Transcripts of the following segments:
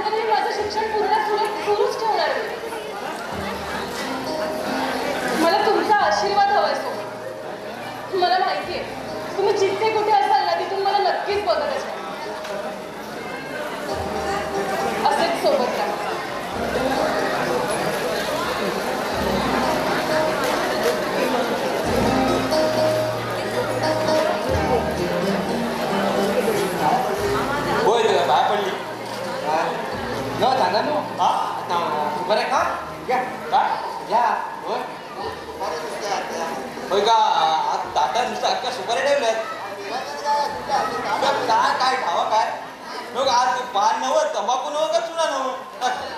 आता मी माझं शिक्षण सुरूच ठेवणार आहे. मला तुमचा आशीर्वाद हवा असतो. मला माहिती आहे तुम्ही जिथे कुठे असाल ना तिथून मला नक्कीच बघत असाल. असेच सोबत राहा. होय बाय पडली न सांगा नो हा बरं का या काय या होय होय का आज टाटा नुसतं अख्ख्या सुपारी ठेवल्यात. काय खावा काय मग आज पान नवं तंबाखू नवं का चुना नवं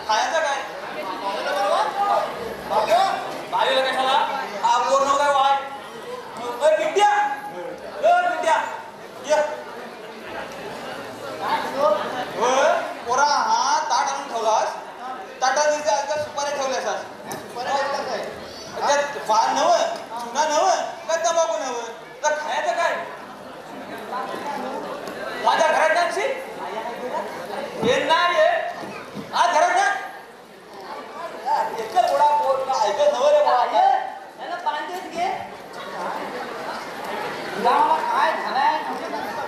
खायचं काय बावीला कशाला हा पोर नव काय वाय बिट्या बिट्या ये पोरा हा ताट आणून ठेवलास ताटात सुपाऱ्या ठेवल्यास त्यात पान नवं चुना नवं का तंबाखू नवं तर खायचं काय माझ्या घरात जाणशी हे नाही आज घरात जा एकच गोडा पोर ऐकत नवं रे त्याला पाणी घे काय झालाय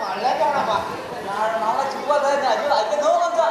वाढलाय तेवढा बा मला चुकवत आहे अजून ऐकत नवं आमचा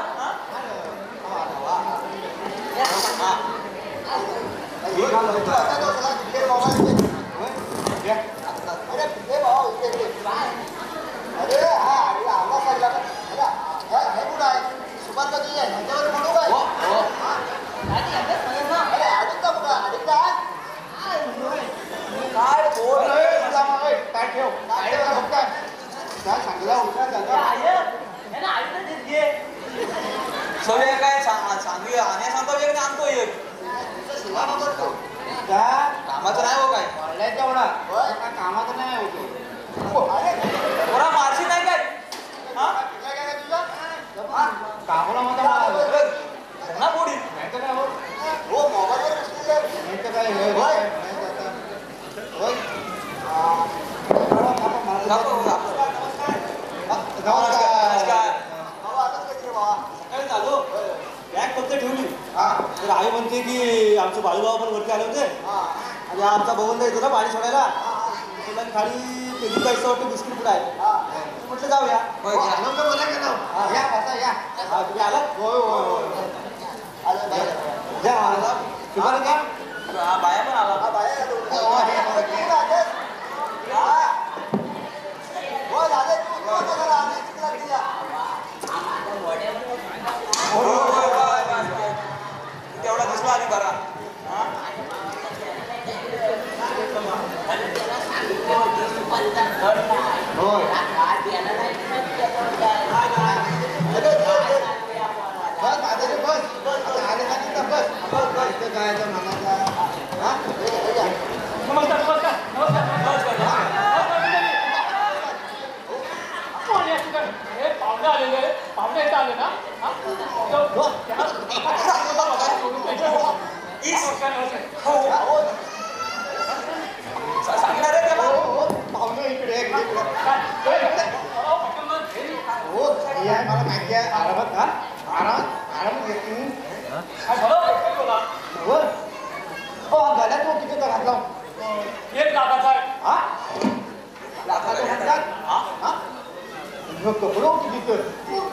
सगळे काय सांगूया आणि सांगतो एक आणतो एक कामाचं नाही हो काय तेवढा कामाचं नाही होतो थोडा मारशी नाही काय कामाला म्हणता ना पोडी हो मोबाईल बॅग फक्त ठेवली तर आई म्हणते की आमचे बाळूबाबा पण वरती आले होते आणि आमचा भवन येतो ना पाणी सोडायला खाली पेजी पैसा वाटतो बिस्किट पुढे आहे म्हटलं जाऊया तुम्ही आला बाया पण आला तेवढा दिसला आधी बरा पाहुणे येत आले ना सांगणार आहे त्याला पाहुणे इकडे मला माहिती आहे आरामात का आरामात घेते गड्यात मग किती घातला एक लाखाचा आहे हा लाखाचा म्हणतात कपडे किती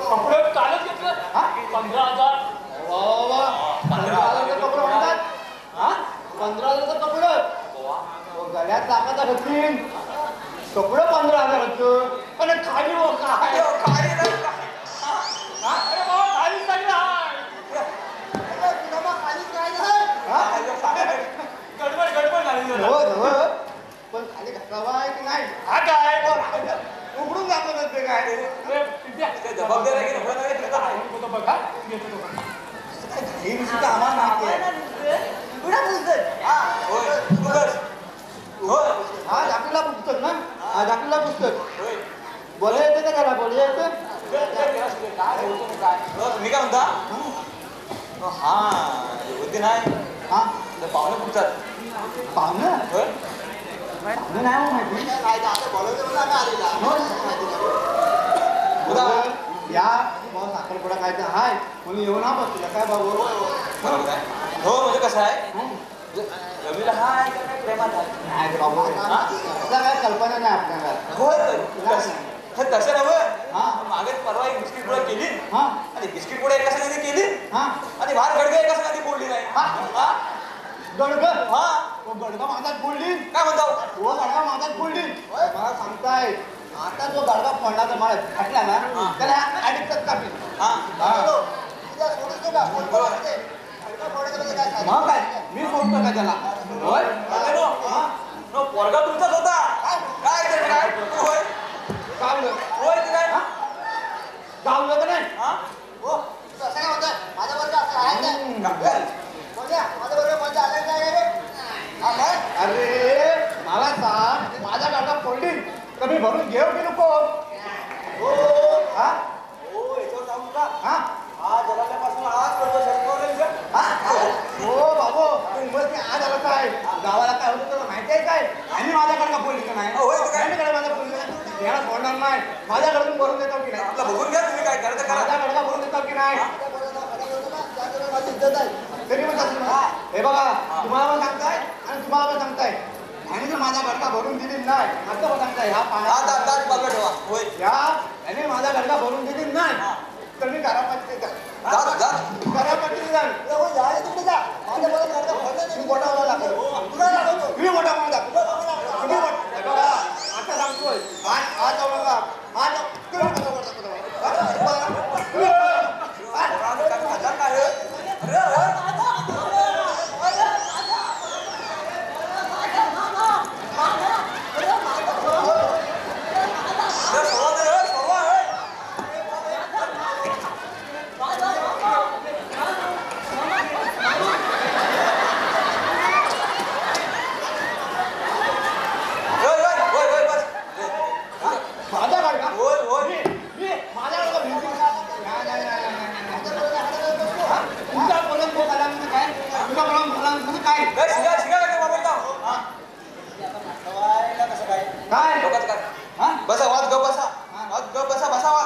कपडे कालच घेतलं 15,000 15,000 कपडे म्हणतात हा 15,000 कपडे गड्यात लाखाचा घातली कपडे 15,000 पण खाली हो काय अरे बाबा खाली सगळं गडबड झाली हो पण खाली घातला आहे की नाही हा काय उघडून दाखवत असते काय जबाबदारी आहे बघा ही सुद्धा आम्हाला माहिती हा दाखला पुस्तक ना हा दाखला पुस्तक बोला येते का त्याला बोला येतं मी काय म्हणता हा होती नाही हा पाहुणे पुढतात पाहुणं पाहुणं नाही माहिती या मला साखरपुडा खायचा हाय म्हणून येऊन हा बस तुला काय बाबू बरोबर आहे. हो म्हणजे कसं आहे रवीला हाय का काय प्रेमात आहे नाही रे बाबू तुला काय कल्पना नाही आपल्याला हो तसं नव्हं हा मागे परवा एक बिस्किट पुढे केली हा आणि बिस्किट पुढे एका संगाने केली हा आणि भात गडगं एका संगाने बोलली नाही हा गडगं हा तो गडगा माझाच बोलली काय म्हणतो तो गडगा माझाच बोलली मला सांगताय आता जो गडगा फोडला तर मला फाटला ना त्याला ऍडिक्टच कापी हा मग काय मी बोलतो का त्याला होय नो पोरगा तुमचाच होता काय ते काय होय गावलं होय ते काय गावलं का नाही हा हो असं काय होतं माझ्या बरोबर असं आहे काय बोलया माझ्या बरोबर मजा आलं काय रे अरे मला सांग माझ्या गाडा फोडली तर मी भरून घेऊ की नको हो हा हो याच्यावर जाऊन का हा हा जलाल्यापासून आज करतो शर्ट हो बाबू मुंबईत आज आलं काय गावाला काय होतं तुला माहिती आहे काय आणि माझ्याकडे का बोलली का नाही होय तर काय? माझ्याकडे माझ्या बोलली याला सोडणार नाही माझ्याकडून भरून देतो की नाही आपला बघून घ्या तुम्ही काय करता करा माझ्याकडे का भरून देतो की नाही तरी पण तसं नाही. हे बघा तुम्हाला पण सांगताय आणि तुम्हाला पण सांगताय आणि जर माझा गडका भरून दिली नाही असं पण सांगताय ह्या हा दात पाण्यात दात बाजूला ठेवा होय याने माझा गडका भरून दिली नाही तर मी घरापाठी जा जा घरापाठी जाईल तुम्ही जा माझ्या बरोबर गडका भरलं नाही मी गोटावला लागलो तुम्ही गोटावला लागलो तुम्ही आता सांगतोय आज जाऊ नका आज तुम्ही बसा वाद गप बसा वाद गप बसा बसावा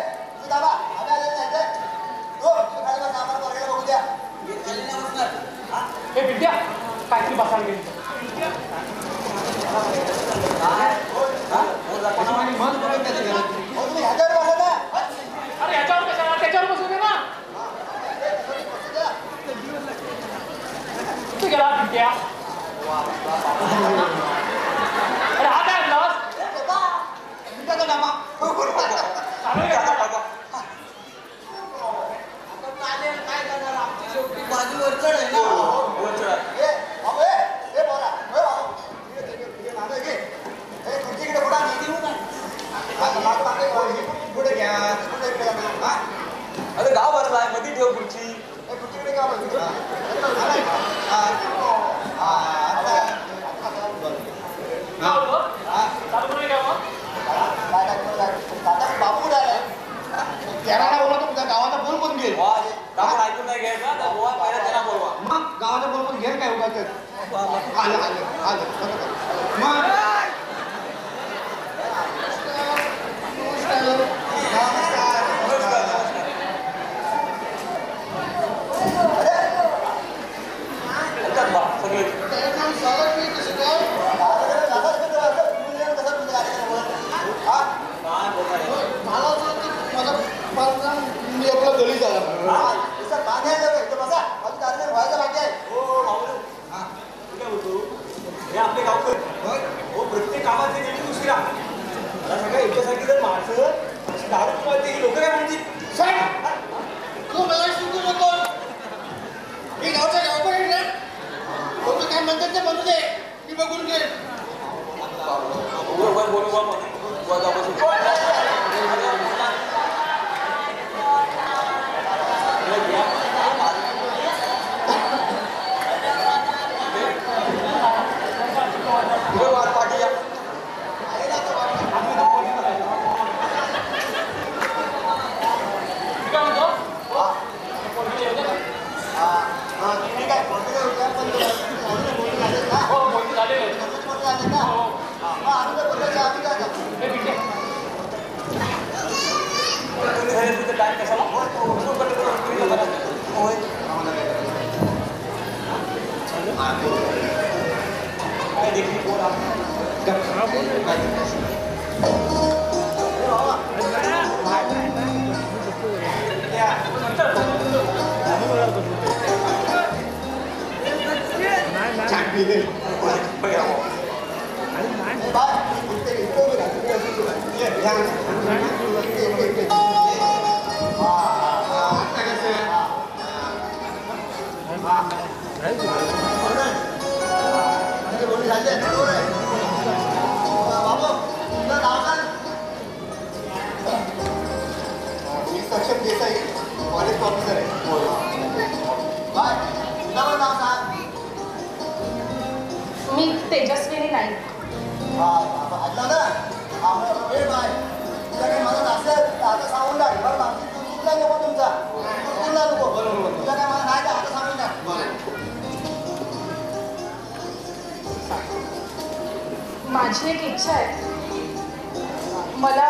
हो विद्या काहीतरी बसायला गेली तुम्ही ह्याच्यावर बसा ना. अरे याच्यावर कशाला त्याच्यावर बसू दे ना तू गेला विद्या अरे हा काय आणलास मिठाचा डबा. चालेल का? बाजू वरचढ आहे ना वरचढ आहे. ए, बाबू, ए, ए, बोला. ए, बाबू. इकडे मागं घे. ए, तुमच्या इकडे पुढं आण. पुढे घ्या. पुढे इकडे घ्या. हा? अरे गाव भरलाय मध्ये ठेव पुढची. ए, तुमच्याकडे का बघ. हा. हा. हा. आता. काय होतं? हा. चालू करूया का मग? दादा बाबू कुठे आलाय? त्याला काय बोलतो तुमच्या गावाचा बोल पण घेईल. वा, आपण ऐकून नाही घ्यायचा तर बोला पहिला त्यांना बोलवा. मग गावाचा बोल पण घेईल काय उगाच आलं आलं आलं मग नमस्कार. नमस्कार. येतात बा सगळे. काय बोलणार आहे? मी आपला गली झाला हो, माऊली. तू काय बोलतो? हे आपले गावकर. हो, प्रत्येक कामात ते नेहमी उशिरा. मला सांगा, याच्यासारखी जर माणसं अशी दारू पिवायची, ही लोकं काय म्हणतील? तू मला शिकू नको. मी गावचा गावकर आहे ना. लोक काय म्हणतात ते म्हणू दे. मी बघून घे. वर बोलू वर म्हणे. वर जा बसून. पुढे वाट पाठी या. मी काय म्हणतो? पोरगी येऊ दे ना. ठीक आहे. बोलतो का? पण बोलून झाले ना. हो बोलणी झालेली आहे. बोलून झाले ना. हो आम्ही तर बोलतो आम्ही काय करतो? हे विद्या तुम्ही झाले तिथे टाइम कशाला? सुरू करतो तर तुम्ही जरा. होय. काय देखील बोला. सक्षम देसाई फॉरेस्ट ऑफिसर आहे. बाय तुझं नाव सांग. मी तेजस्विनी नाईक. ऐकलं ना. वेळ बाय तुझं काही मदत असेल तर आता सांगून टाक. बरं बाकी तू चुकला नको तुमचा चुकला नको. तुझं काय मला नाही तर आता सांगून टाक. माझी एक इच्छा आहे. मला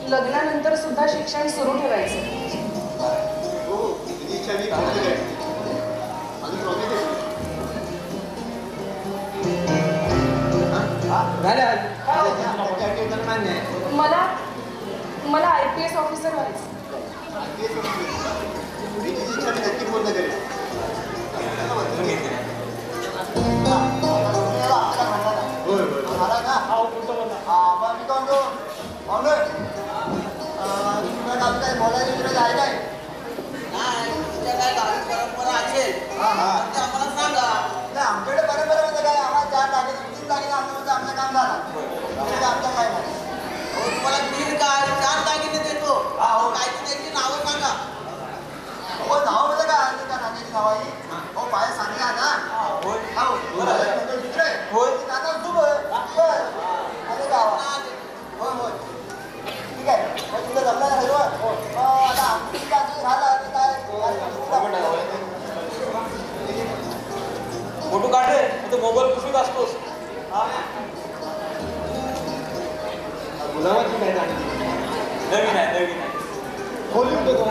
लग्नानंतर सुद्धा शिक्षण सुरू ठेवायचं. हो तुझी इच्छा मी पूर्ण करेन. अजून प्रॉब्लेम मला IPS ऑफिसर व्हायचं. तुझी इच्छा मी नक्की पूर्ण करेन. मला ना हा बोलतो बोलता मग मी काय म्हणतो पाहुणे तुला गावी काय बोलायला इकडे आहे काय? काय गावी परंपरा असेल हा हा ते आम्हाला सांगा. नाही आमच्याकडे परंपरा म्हणजे काय आम्हाला 4 दागिने 3 दागिने आमचं आमचं काम झालं. आमचं काय नाही. तुम्हाला 3 काय 4 दागिने देतो. काय त्याची नावं सांगा. हो नाव म्हणजे काय आहे त्या दागिन्याची नाव आहे? हो पाय सांगला ना. होय. हो दुसरे होय. आता शुभ आणि गाव होय होय ठीक आहे. मग तुला जमलं ना सर्व. आता आमची बाजू झाला की काय फोटो काढले तो मोबाईल पुसून असतोस. गुलाबाची काय दागिने नवीन आहे नवीन आहे. खोलून देतो.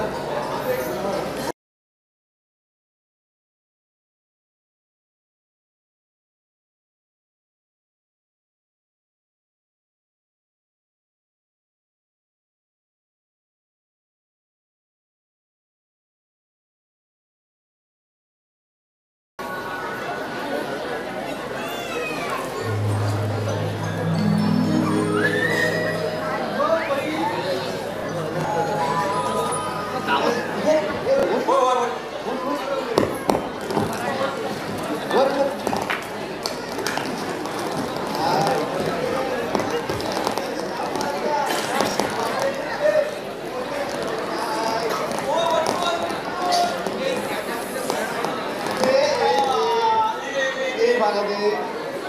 सांगा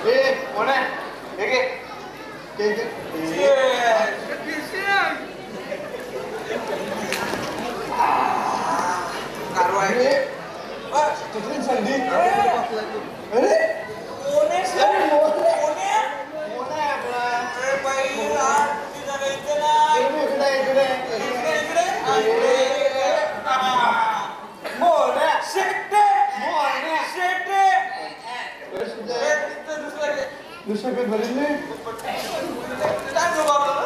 ते कोण आहे हे घे तिथून संधी अरे कोण आहे सर? कोण आहे? कोण आहे आपला अरे बाई, ती जागा इथे नाही. इकडे इकडे. मोन्या शेट्टे. मोन्या शेट्टे. दुसरं काही भरेल नाही काय करू आपल्याला?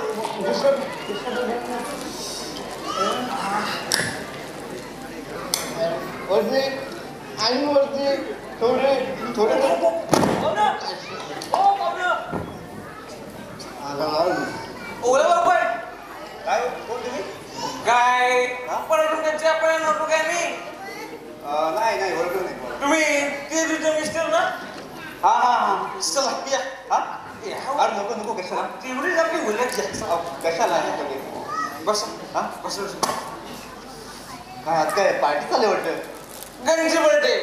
वरती आणि वरती थोडे बाबा. ओ बाबा. ओला बाबा. काय कोण तुम्ही काय परत त्यांची आपण नोटू काय मी नाही ओळखलं नाही तुम्ही ते तुझे मिस्टर ना हा चला या अरे नको कशाला तेवढीच आपली मुलं कशाला बस हा बस काय आज काय पार्टी चालली वाटतं गणची बर्थडे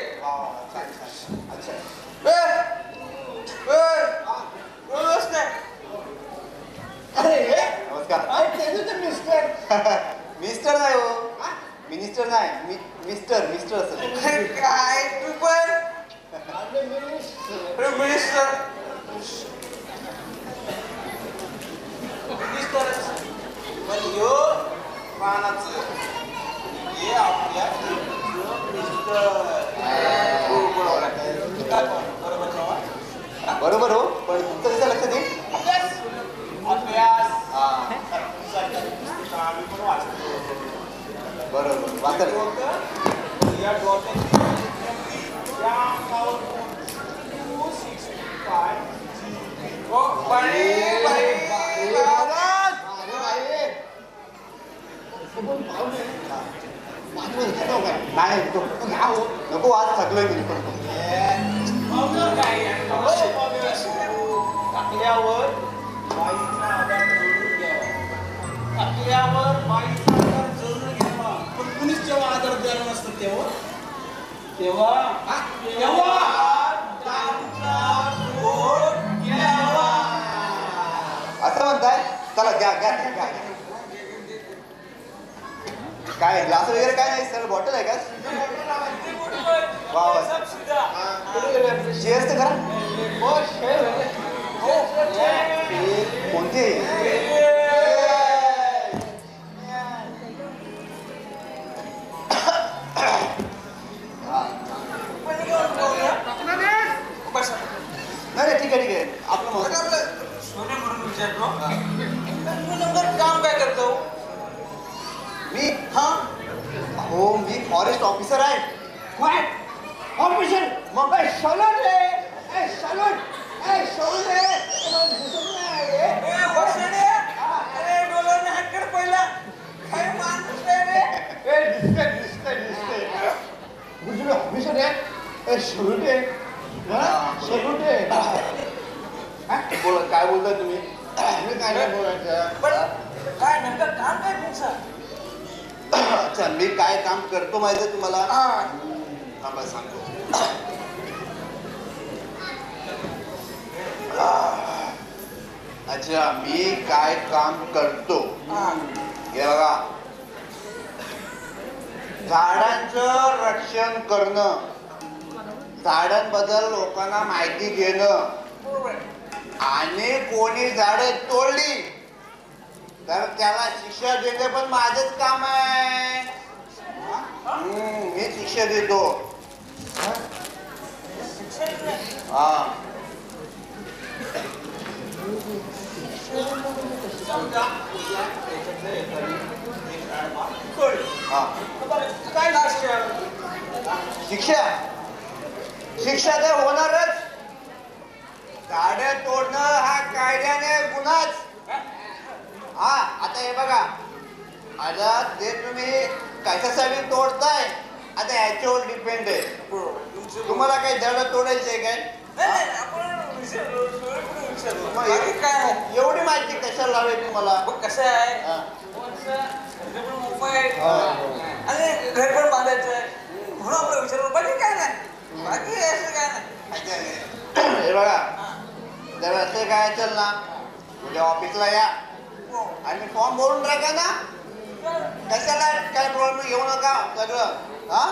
अच्छा अरे नमस्कार मिस्टर नाही हो मिनिस्टर नाही मिस्टर असं काय तू पण मिनिस्टर यो पानाचं हे आपल्या बरोबर हो पण तुमचं कसं लक्षात येईल अभ्यास बरोबर वाचल या नाही नको आज थकलोय मी टाकल्यावर बाईचा आधार जोडून घ्यावा टाकल्यावर बाईचा आधार जोडून घ्यावा पण कुणीच जेव्हा आधार द्यायला नसतं तेव्हा असं म्हणताय चला घ्या काय ग्लास वगैरे काय नाही सर बॉटल आहे का वा शेअर्स तर करा कोणते नाही ठीक आहे आपलं सोने म्हणून विचारतो नेमकं काम काय करतो मी हो मी फॉरेस्ट ऑफिसर आहे ऑफिसर मग काय सलून रे सलून अरे डोळ्याने हात पहिला काय माणूस रे दिसतंय ऑफिसर आहे सलूट बोला काय बोलताय तुम्ही काय नाही बोलायचं पण काय नेमकं काम काय तुमचं अच्छा मी काय काम करतो माहिती आहे तुम्हाला थांबा सांगतो अच्छा मी काय काम करतो हे बघा झाडांचं रक्षण करणं झाडांबद्दल लोकांना माहिती घेणं आणि कोणी झाडं तोडली तर त्याला शिक्षा देणे पण माझंच काम आहे मी शिक्षा देतो काय शिक्षा तर होणारच झाडे तोडणं हा कायद्याने गुन्हाच आता हे बघा आता ते तुम्ही कशासाठी तोडताय आता ह्याच्यावर डिपेंड आहे तुम्हाला काही झाडं तोडायचे काय एवढी माहिती कशाला हवी तुम्हाला कसं आहे मोबाईल आणि घर पण बांधायचं आहे म्हणून आपलं विचार बाकी काय नाही बाकी असं काय नाही हे बघा जर असं काय असेल ना उद्या ऑफिसला या आणि फॉर्म भरून टाका ना कशाला काय प्रॉब्लेम घेऊ नका सगळं हा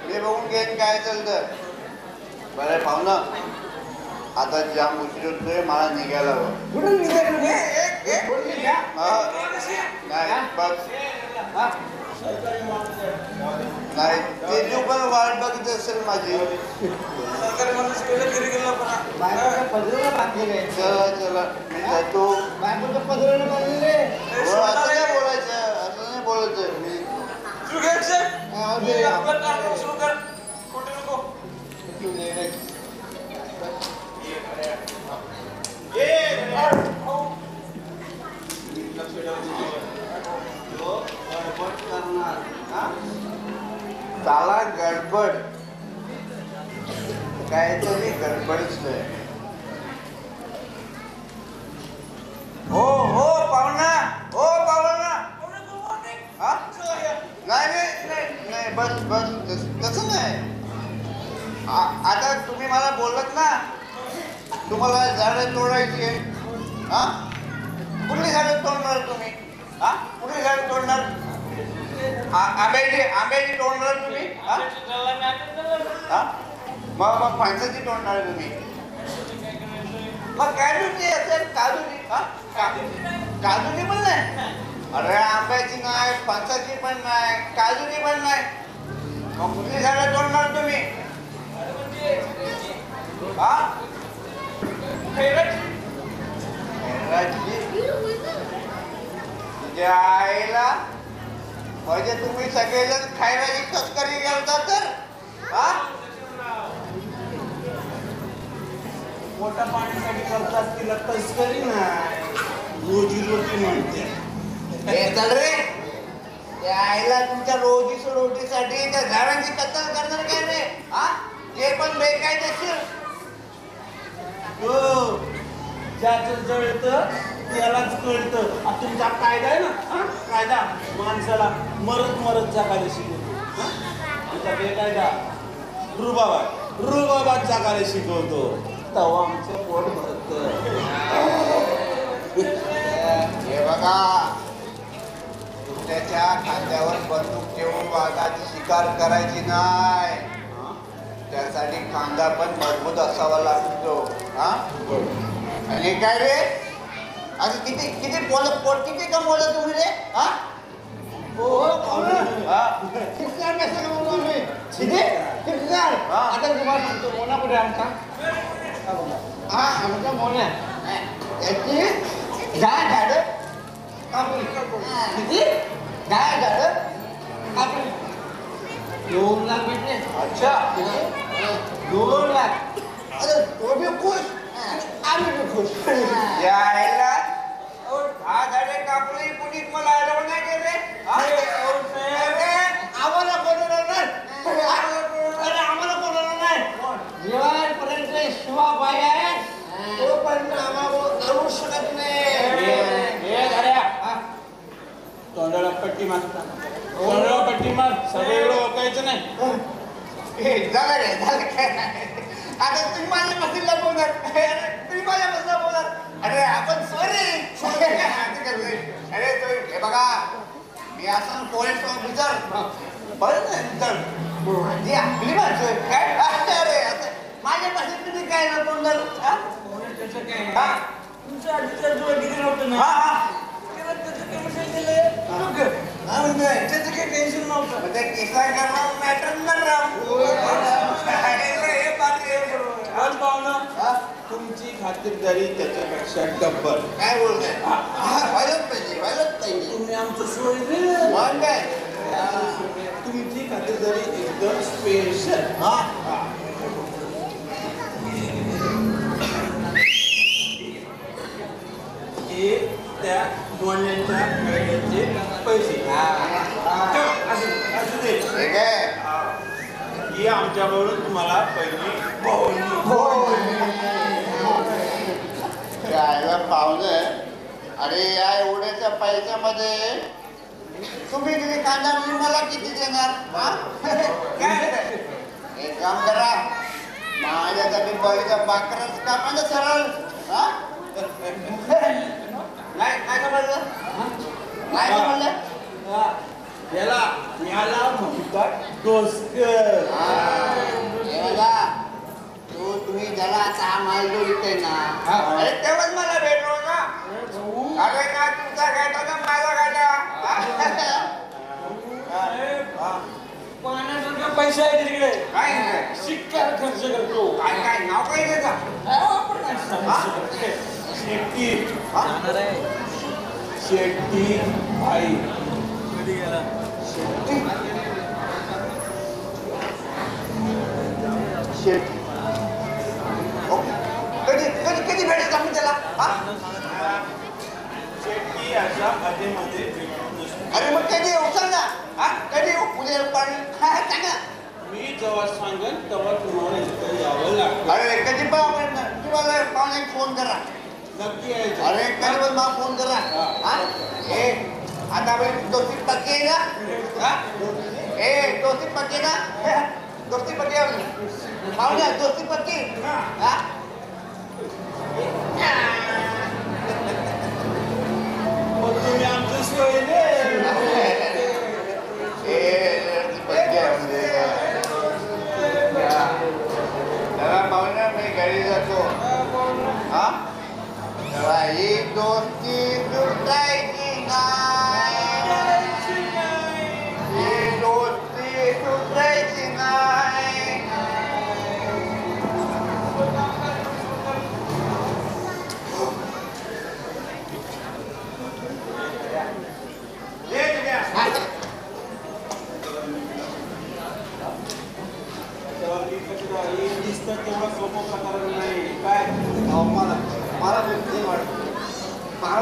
मी बघून घेईन काय असेल तर बरं पाहुणं आता जाम उशीर होतोय मला निघायला हवं कुठून निघायचं नाही बस नाही ते तू पण वाट बघत असेल माझी सरकारी माणूस गेलं घरी गेला चला चला मी जातो असं नाही बोलायचं मी तू घ्यायचं आपलं काम सुरू कर कुठे नको साला गडबड काहीतरी गडबडच नाही हो हो पाहुणा हो पाहुणा हा नाही बस बस तसं नाही आता तुम्ही मला बोललात ना तुम्हाला झाडं तोडायची आहे हा कुठली झाडं तोडणार तुम्ही हा कुठली झाडं तोडणार आंब्याची तोडणार तुम्ही हा मग फणसाची तोडणार तुम्ही मग काजूची असेल काजूची हा काजूची पण नाही अरे आंब्याची नाही फणसाची पण नाही काजूची पण नाही मग कुठली झाडं तोडणार तुम्ही हा तुझ्या आईला म्हणजे तुम्ही सगळेजण खायला तस्करी करता तर हा मोठ्या पाण्यासाठी करतात तिला तस्करी नाही रोजी म्हणते हे चल रे त्या आईला तुमच्या रोजीसाठी त्या झाडांची कत्तल करणार काय रे हा ते पण बेकायदेशीर हो ज्याचं जळतं त्यालाच कळतं तुमचा कायदा आहे ना कायदा माणसाला मरत जगायला शिकवतो आमचा बेकायदा रुबाबात जगायला शिकवतो तेव्हा आमचं पोट भरत हे बघा दुसऱ्याच्या खांद्यावर बंदूक ठेवून वाघाची शिकार करायची नाही त्यासाठी खांदा पण मजबूत असावा लागतो हा आणि काय रे आता किती किती कमवलं तुम्ही रे हा आता तुम्हाला सांगतो मोना कुठे आमचा आमचा मोना त्याची 10 झाडं किती 10 झाडं 2 लाख भेटले अच्छा 2 लाख अरे तो भी खुश आम्ही भी खुश यायला 10 झाडे कापली कुणी मला अडवण नाही केले आम्हाला बोलवणार नाही अरे आम्हाला बोलवणार नाही जेव्हापर्यंत शिवाबाई आहे तोपर्यंत आम्हाला करू शकत नाही तोंडाला पट्टी मारता तोंडाला पट्टी मार सगळं ओळखायचं नाही झालं रे झालं काय आता तुम्ही माझ्या मशीनला बोलणार तुम्ही माझ्या मशीनला बोलणार अरे आपण सॉरी अरे हे बघा मी असं पोलीस ऑफिसर बरं ना आपली भाषा काय अरे माझ्या भाषेत तुम्ही काय ना बोलणार तुमचं आधीच्या डिग्री नव्हतं ना त्याचं काही टेन्शन नव्हतं ते केसाय करणार मॅटर तुमची खातिरदारी त्याच्यापेक्षा डब्बल काय बोलताय व्हायलाच पाहिजे तुम्ही आमचं सोय मग काय तुमची खातिरदारी एकदम स्पेशल हे त्या मोन्याच्या महिन्याचे पैसे असू दे ठीक आहे ही आमच्याकडून तुम्हाला पहिली काय पाहुणं अरे या एवढ्याच्या पैशामध्ये तुम्ही किती कांदा मला किती देणार काय एक काम करा माझ्या माझ्यासाठी बळीचा बाकरच कापायचं सरळ हा? नाही समजलं नाही समजलं याला म्हणतात डोसकर. तुम्ही ज्याला आता हा माल जो इथे ना अरे तेव्हाच मला भेटलो ना. अरे काय तुमचा गाठा का माझा गाठा पाण्यासारखा पैसा आहे तिकडे. काय शिक्कार खर्च करतो. काय काय नाव काय त्याचा शेट्टी शेट्टी आई कधी गेला शेट्टी कधी कधी कधी भेटायचं आपण त्याला शेट्टी अशा मध्ये मध्ये अरे मग कधी येऊ सांग ना कधी येऊ उद्या पाणी सांगा मी जेव्हा सांगेन तेव्हा तुम्हाला इथं यावं लागतं. अरे कधी तुम्हाला पाहुणे फोन करा नक्की यायचं. अरे कधी पण मला फोन करा ए आता दोस्ती पक्की आहे ना ए दोस्ती पक्की ना दोस्ती पक्की पाहुण्या दोस्ती पक्की मग तुम्ही आमचं सोय पाहुण्या मी घरी जातो हा तेव्हा ही दोस्ती तुटायची नाही ही दोस्ती तुटायची नाही तेवढा सोपं प्रकार नाही काय मला मला वाटतं मला